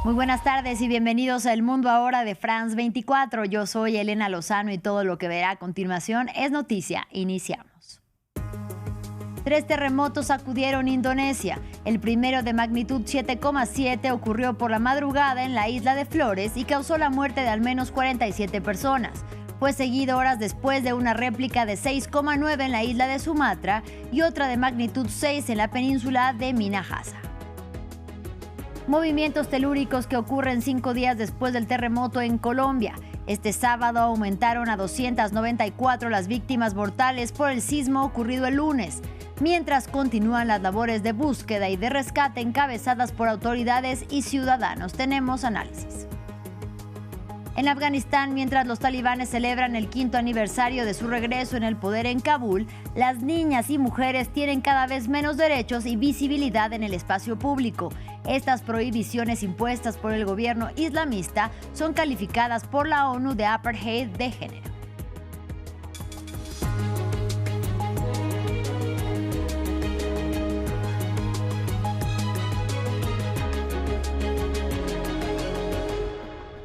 Muy buenas tardes y bienvenidos a El Mundo Ahora de France 24. Yo soy Elena Lozano y todo lo que verá a continuación es noticia. Iniciamos. 3 terremotos sacudieron Indonesia. El primero, de magnitud 7,7, ocurrió por la madrugada en la isla de Flores y causó la muerte de al menos 47 personas. Fue seguido horas después de una réplica de 6,9 en la isla de Sumatra y otra de magnitud 6 en la península de Minahasa. Movimientos telúricos que ocurren 5 días después del terremoto en Colombia. Este sábado aumentaron a 294 las víctimas mortales por el sismo ocurrido el lunes, mientras continúan las labores de búsqueda y de rescate encabezadas por autoridades y ciudadanos. Tenemos análisis. En Afganistán, mientras los talibanes celebran el 5º aniversario de su regreso en el poder en Kabul, las niñas y mujeres tienen cada vez menos derechos y visibilidad en el espacio público. Estas prohibiciones impuestas por el gobierno islamista son calificadas por la ONU de apartheid de género.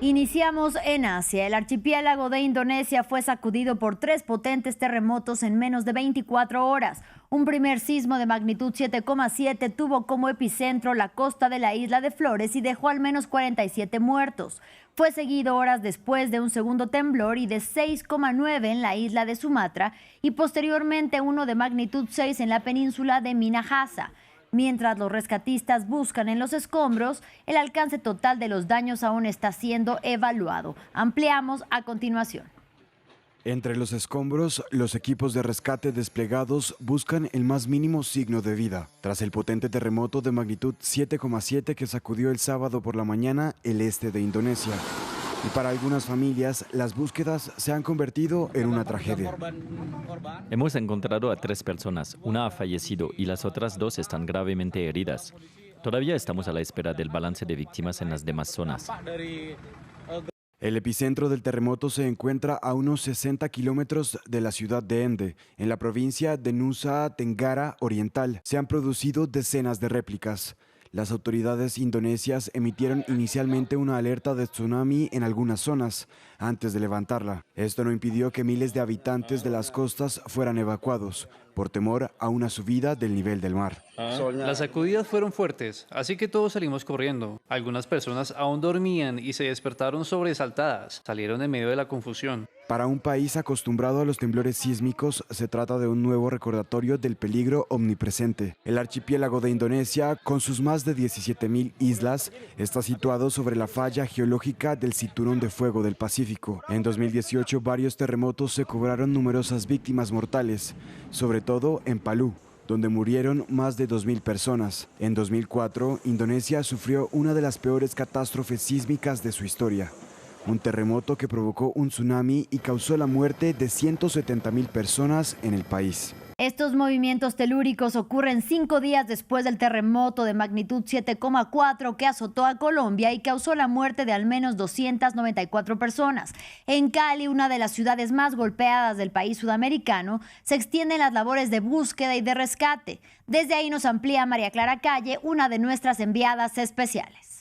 Iniciamos en Asia. El archipiélago de Indonesia fue sacudido por 3 potentes terremotos en menos de 24 horas. Un primer sismo de magnitud 7,7 tuvo como epicentro la costa de la isla de Flores y dejó al menos 47 muertos. Fue seguido horas después de un segundo temblor y de 6,9 en la isla de Sumatra y posteriormente uno de magnitud 6 en la península de Minahasa. Mientras los rescatistas buscan en los escombros, el alcance total de los daños aún está siendo evaluado. Ampliamos a continuación. Entre los escombros, los equipos de rescate desplegados buscan el más mínimo signo de vida. Tras el potente terremoto de magnitud 7,7 que sacudió el sábado por la mañana el este de Indonesia. Y para algunas familias, las búsquedas se han convertido en una tragedia. Hemos encontrado a 3 personas, una ha fallecido y las otras 2 están gravemente heridas. Todavía estamos a la espera del balance de víctimas en las demás zonas. El epicentro del terremoto se encuentra a unos 60 kilómetros de la ciudad de Ende, en la provincia de Nusa Tenggara Oriental. Se han producido decenas de réplicas. Las autoridades indonesias emitieron inicialmente una alerta de tsunami en algunas zonas, antes de levantarla. Esto no impidió que miles de habitantes de las costas fueran evacuados, por temor a una subida del nivel del mar. Las sacudidas fueron fuertes, así que todos salimos corriendo. Algunas personas aún dormían y se despertaron sobresaltadas. Salieron en medio de la confusión. Para un país acostumbrado a los temblores sísmicos, se trata de un nuevo recordatorio del peligro omnipresente. El archipiélago de Indonesia, con sus más de 17.000 islas, está situado sobre la falla geológica del Cinturón de Fuego del Pacífico. En 2018, varios terremotos se cobraron numerosas víctimas mortales, sobre todo en Palu, donde murieron más de 2.000 personas. En 2004, Indonesia sufrió una de las peores catástrofes sísmicas de su historia. Un terremoto que provocó un tsunami y causó la muerte de 170.000 personas en el país. Estos movimientos telúricos ocurren 5 días después del terremoto de magnitud 7,4 que azotó a Colombia y causó la muerte de al menos 294 personas. En Cali, una de las ciudades más golpeadas del país sudamericano, se extienden las labores de búsqueda y de rescate. Desde ahí nos amplía María Clara Calle, una de nuestras enviadas especiales.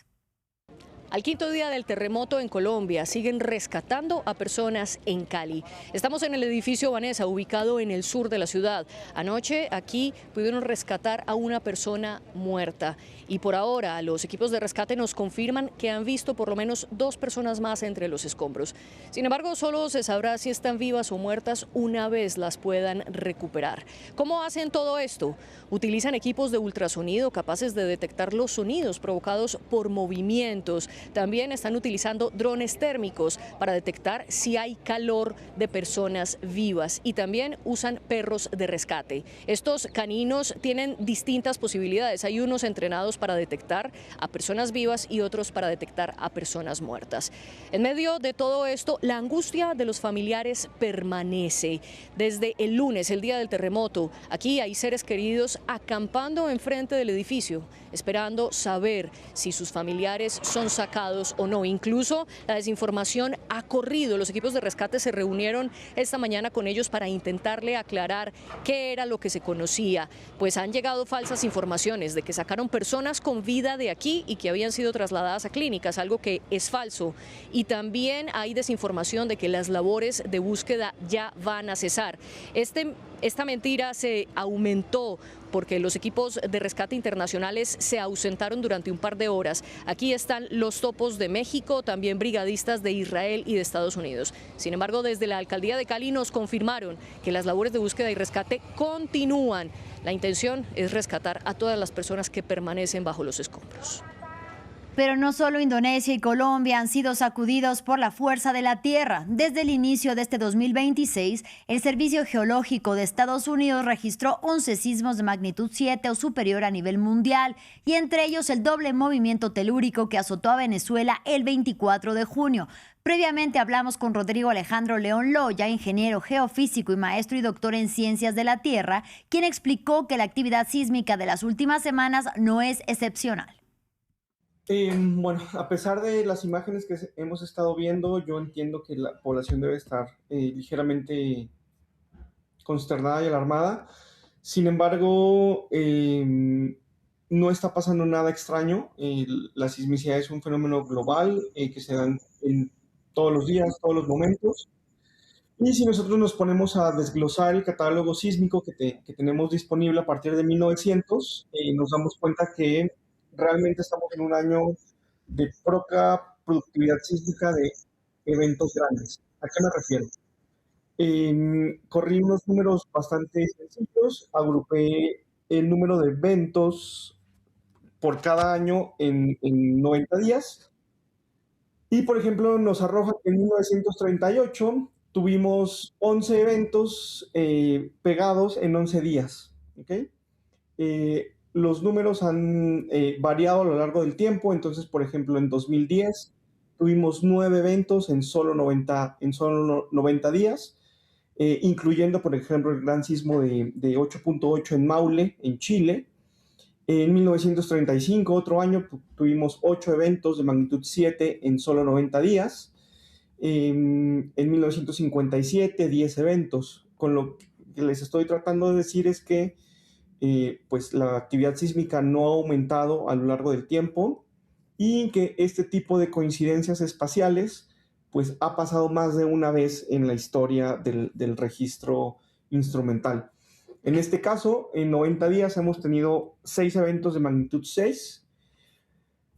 Al 5º día del terremoto en Colombia, siguen rescatando a personas en Cali. Estamos en el edificio Vanessa, ubicado en el sur de la ciudad. Anoche aquí pudieron rescatar a una persona muerta. Y por ahora los equipos de rescate nos confirman que han visto por lo menos 2 personas más entre los escombros. Sin embargo, solo se sabrá si están vivas o muertas una vez las puedan recuperar. ¿Cómo hacen todo esto? Utilizan equipos de ultrasonido capaces de detectar los sonidos provocados por movimientos. También están utilizando drones térmicos para detectar si hay calor de personas vivas y también usan perros de rescate. Estos caninos tienen distintas posibilidades. Hay unos entrenados para detectar a personas vivas y otros para detectar a personas muertas. En medio de todo esto, la angustia de los familiares permanece. Desde el lunes, el día del terremoto, aquí hay seres queridos acampando enfrente del edificio, esperando saber si sus familiares son sacados atacados o no. Incluso la desinformación ha corrido. Los equipos de rescate se reunieron esta mañana con ellos para intentarle aclarar qué era lo que se conocía. Pues han llegado falsas informaciones de que sacaron personas con vida de aquí y que habían sido trasladadas a clínicas, algo que es falso. Y también hay desinformación de que las labores de búsqueda ya van a cesar. Esta mentira se aumentó porque los equipos de rescate internacionales se ausentaron durante un par de horas. Aquí están los topos de México, también brigadistas de Israel y de Estados Unidos. Sin embargo, desde la alcaldía de Cali nos confirmaron que las labores de búsqueda y rescate continúan. La intención es rescatar a todas las personas que permanecen bajo los escombros. Pero no solo Indonesia y Colombia han sido sacudidos por la fuerza de la Tierra. Desde el inicio de este 2026, el Servicio Geológico de Estados Unidos registró 11 sismos de magnitud 7 o superior a nivel mundial, y entre ellos el doble movimiento telúrico que azotó a Venezuela el 24 de junio. Previamente hablamos con Rodrigo Alejandro León Loya, ingeniero geofísico y maestro y doctor en ciencias de la Tierra, quien explicó que la actividad sísmica de las últimas semanas no es excepcional. Bueno, a pesar de las imágenes que hemos estado viendo, yo entiendo que la población debe estar ligeramente consternada y alarmada. Sin embargo, no está pasando nada extraño. La sismicidad es un fenómeno global que se da en todos los días, todos los momentos. Y si nosotros nos ponemos a desglosar el catálogo sísmico que tenemos disponible a partir de 1900, nos damos cuenta que realmente estamos en un año de poca productividad sísmica de eventos grandes. ¿A qué me refiero? Corrí unos números bastante sencillos, agrupé el número de eventos por cada año en 90 días. Y, por ejemplo, nos arroja que en 1938 tuvimos 11 eventos pegados en 11 días. ¿Okay? Los números han variado a lo largo del tiempo. Entonces, por ejemplo, en 2010 tuvimos 9 eventos en solo 90 días, incluyendo, por ejemplo, el gran sismo de 8.8 en Maule, en Chile. En 1935, otro año, tuvimos 8 eventos de magnitud 7 en solo 90 días. En 1957, 10 eventos. Con lo que les estoy tratando de decir es que pues la actividad sísmica no ha aumentado a lo largo del tiempo y que este tipo de coincidencias espaciales pues ha pasado más de una vez en la historia del registro instrumental. En este caso, en 90 días hemos tenido 6 eventos de magnitud 6,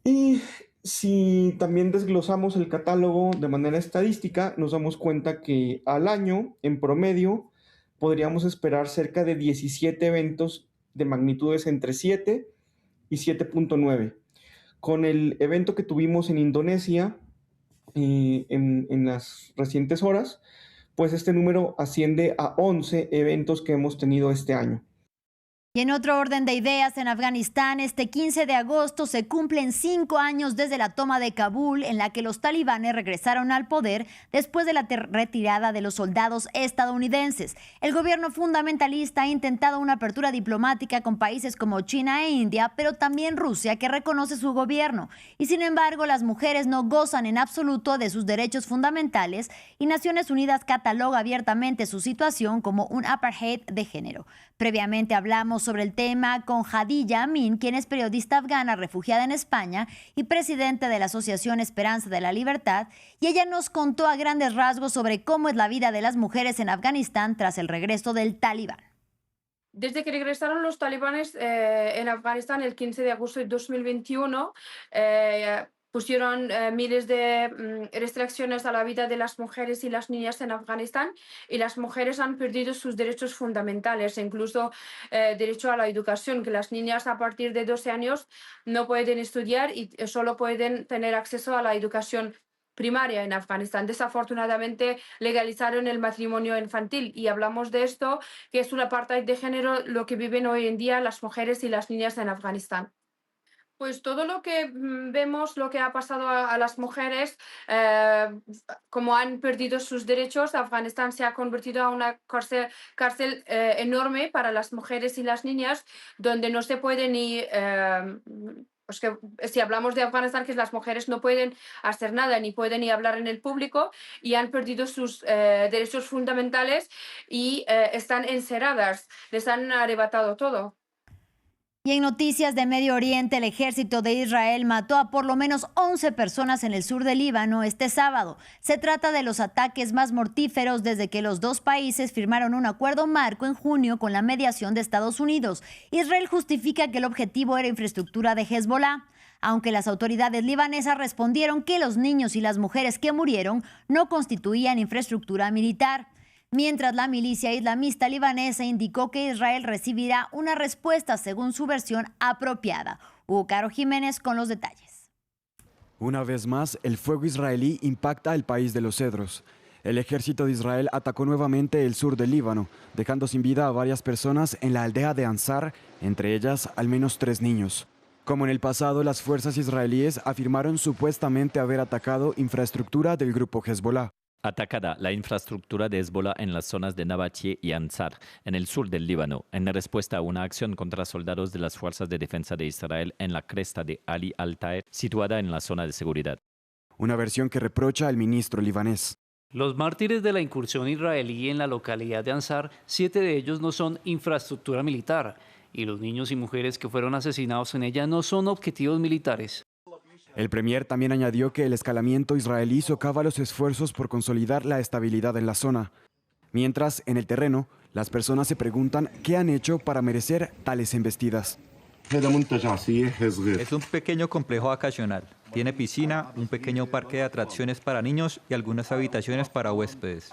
y si también desglosamos el catálogo de manera estadística, nos damos cuenta que al año, en promedio, podríamos esperar cerca de 17 eventos de magnitudes entre 7 y 7.9. Con el evento que tuvimos en Indonesia en las recientes horas, pues este número asciende a 11 eventos que hemos tenido este año. Y en otro orden de ideas, en Afganistán, este 15 de agosto se cumplen 5 años desde la toma de Kabul, en la que los talibanes regresaron al poder después de la retirada de los soldados estadounidenses. El gobierno fundamentalista ha intentado una apertura diplomática con países como China e India, pero también Rusia, que reconoce su gobierno. Y sin embargo, las mujeres no gozan en absoluto de sus derechos fundamentales, y Naciones Unidas cataloga abiertamente su situación como un apartheid de género. Previamente hablamos sobre el tema con Hadija Amin, quien es periodista afgana refugiada en España y presidente de la Asociación Esperanza de la Libertad, y ella nos contó a grandes rasgos sobre cómo es la vida de las mujeres en Afganistán tras el regreso del talibán. Desde que regresaron los talibanes en Afganistán el 15 de agosto de 2021, pusieron miles de restricciones a la vida de las mujeres y las niñas en Afganistán, y las mujeres han perdido sus derechos fundamentales, incluso derecho a la educación, que las niñas a partir de 12 años no pueden estudiar y solo pueden tener acceso a la educación primaria en Afganistán. Desafortunadamente legalizaron el matrimonio infantil, y hablamos de esto, que es un apartheid de género lo que viven hoy en día las mujeres y las niñas en Afganistán. Pues todo lo que vemos, lo que ha pasado a las mujeres, como han perdido sus derechos. Afganistán se ha convertido en una cárcel enorme para las mujeres y las niñas, donde no se puede ni pues que si hablamos de Afganistán, que las mujeres no pueden hacer nada, ni pueden ni hablar en el público, y han perdido sus derechos fundamentales y están encerradas, les han arrebatado todo. Y en noticias de Medio Oriente, el ejército de Israel mató a por lo menos 11 personas en el sur del Líbano este sábado. Se trata de los ataques más mortíferos desde que los dos países firmaron un acuerdo marco en junio con la mediación de Estados Unidos. Israel justifica que el objetivo era infraestructura de Hezbollah, aunque las autoridades libanesas respondieron que los niños y las mujeres que murieron no constituían infraestructura militar. Mientras la milicia islamista libanesa indicó que Israel recibirá una respuesta según su versión apropiada. Hugo Caro Jiménez con los detalles. Una vez más, el fuego israelí impacta el país de los cedros. El ejército de Israel atacó nuevamente el sur del Líbano, dejando sin vida a varias personas en la aldea de Ansar, entre ellas al menos 3 niños. Como en el pasado, las fuerzas israelíes afirmaron supuestamente haber atacado infraestructura del grupo Hezbollah. Atacada la infraestructura de Hezbollah en las zonas de Nabatie y Ansar, en el sur del Líbano, en respuesta a una acción contra soldados de las Fuerzas de Defensa de Israel en la cresta de Ali al-Taer, situada en la zona de seguridad. Una versión que reprocha al ministro libanés. Los mártires de la incursión israelí en la localidad de Ansar, 7 de ellos no son infraestructura militar, y los niños y mujeres que fueron asesinados en ella no son objetivos militares. El premier también añadió que el escalamiento israelí socava los esfuerzos por consolidar la estabilidad en la zona. Mientras, en el terreno, las personas se preguntan qué han hecho para merecer tales embestidas. Es un pequeño complejo vacacional. Tiene piscina, un pequeño parque de atracciones para niños y algunas habitaciones para huéspedes.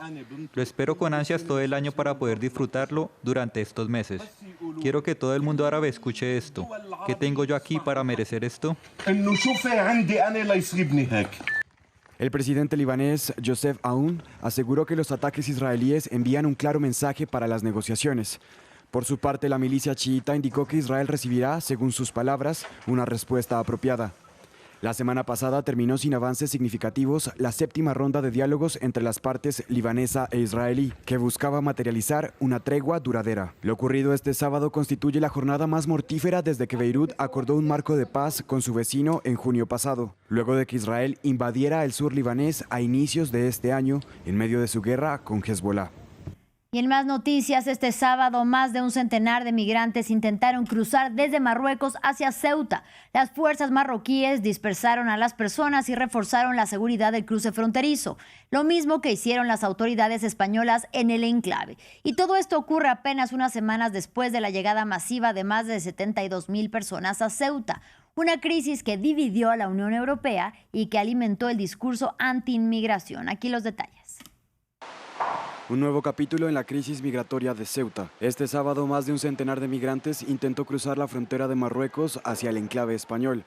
Lo espero con ansias todo el año para poder disfrutarlo durante estos meses. Quiero que todo el mundo árabe escuche esto. ¿Qué tengo yo aquí para merecer esto? El presidente libanés Joseph Aoun aseguró que los ataques israelíes envían un claro mensaje para las negociaciones. Por su parte, la milicia chiita indicó que Israel recibirá, según sus palabras, una respuesta apropiada. La semana pasada terminó sin avances significativos la 7ª ronda de diálogos entre las partes libanesa e israelí, que buscaba materializar una tregua duradera. Lo ocurrido este sábado constituye la jornada más mortífera desde que Beirut acordó un marco de paz con su vecino en junio pasado, luego de que Israel invadiera el sur libanés a inicios de este año en medio de su guerra con Hezbollah. Y en más noticias, este sábado más de un centenar de migrantes intentaron cruzar desde Marruecos hacia Ceuta. Las fuerzas marroquíes dispersaron a las personas y reforzaron la seguridad del cruce fronterizo, lo mismo que hicieron las autoridades españolas en el enclave. Y todo esto ocurre apenas unas semanas después de la llegada masiva de más de 72,000 personas a Ceuta. Una crisis que dividió a la Unión Europea y que alimentó el discurso anti-inmigración. Aquí los detalles. Un nuevo capítulo en la crisis migratoria de Ceuta. Este sábado, más de un centenar de migrantes intentó cruzar la frontera de Marruecos hacia el enclave español.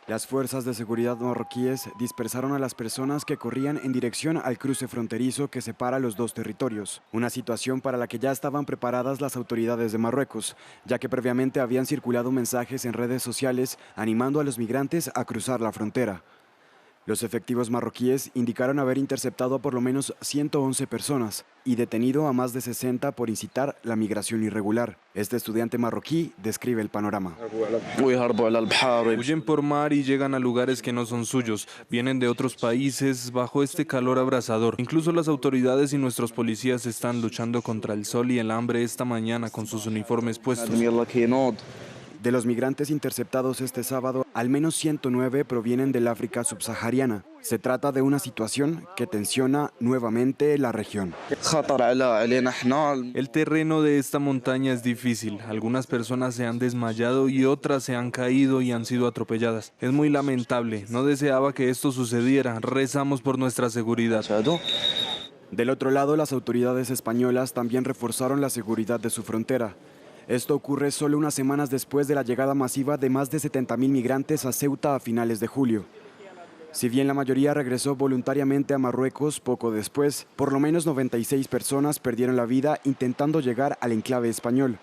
Las fuerzas de seguridad marroquíes dispersaron a las personas que corrían en dirección al cruce fronterizo que separa los dos territorios. Una situación para la que ya estaban preparadas las autoridades de Marruecos, ya que previamente habían circulado mensajes en redes sociales animando a los migrantes a cruzar la frontera. Los efectivos marroquíes indicaron haber interceptado a por lo menos 111 personas y detenido a más de 60 por incitar la migración irregular. Este estudiante marroquí describe el panorama. Huyen por mar y llegan a lugares que no son suyos. Vienen de otros países bajo este calor abrasador. Incluso las autoridades y nuestros policías están luchando contra el sol y el hambre esta mañana con sus uniformes puestos. De los migrantes interceptados este sábado, al menos 109 provienen del África subsahariana. Se trata de una situación que tensiona nuevamente la región. El terreno de esta montaña es difícil. Algunas personas se han desmayado y otras se han caído y han sido atropelladas. Es muy lamentable. No deseaba que esto sucediera. Rezamos por nuestra seguridad. Del otro lado, las autoridades españolas también reforzaron la seguridad de su frontera. Esto ocurre solo unas semanas después de la llegada masiva de más de 70,000 migrantes a Ceuta a finales de julio. Si bien la mayoría regresó voluntariamente a Marruecos poco después, por lo menos 96 personas perdieron la vida intentando llegar al enclave español.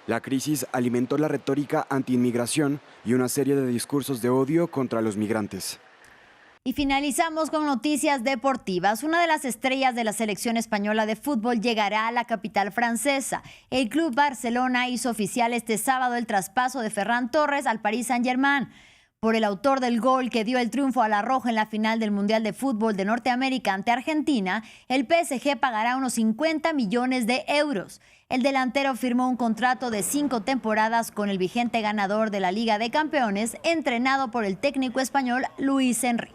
La crisis alimentó la retórica anti-inmigración y una serie de discursos de odio contra los migrantes. Y finalizamos con noticias deportivas. Una de las estrellas de la selección española de fútbol llegará a la capital francesa. El Club Barcelona hizo oficial este sábado el traspaso de Ferran Torres al Paris Saint-Germain. Por el autor del gol que dio el triunfo a la Roja en la final del Mundial de Fútbol de Norteamérica ante Argentina, el PSG pagará unos 50 millones de euros. El delantero firmó un contrato de 5 temporadas con el vigente ganador de la Liga de Campeones, entrenado por el técnico español Luis Enrique.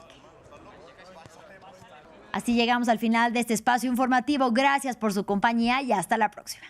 Así llegamos al final de este espacio informativo. Gracias por su compañía y hasta la próxima.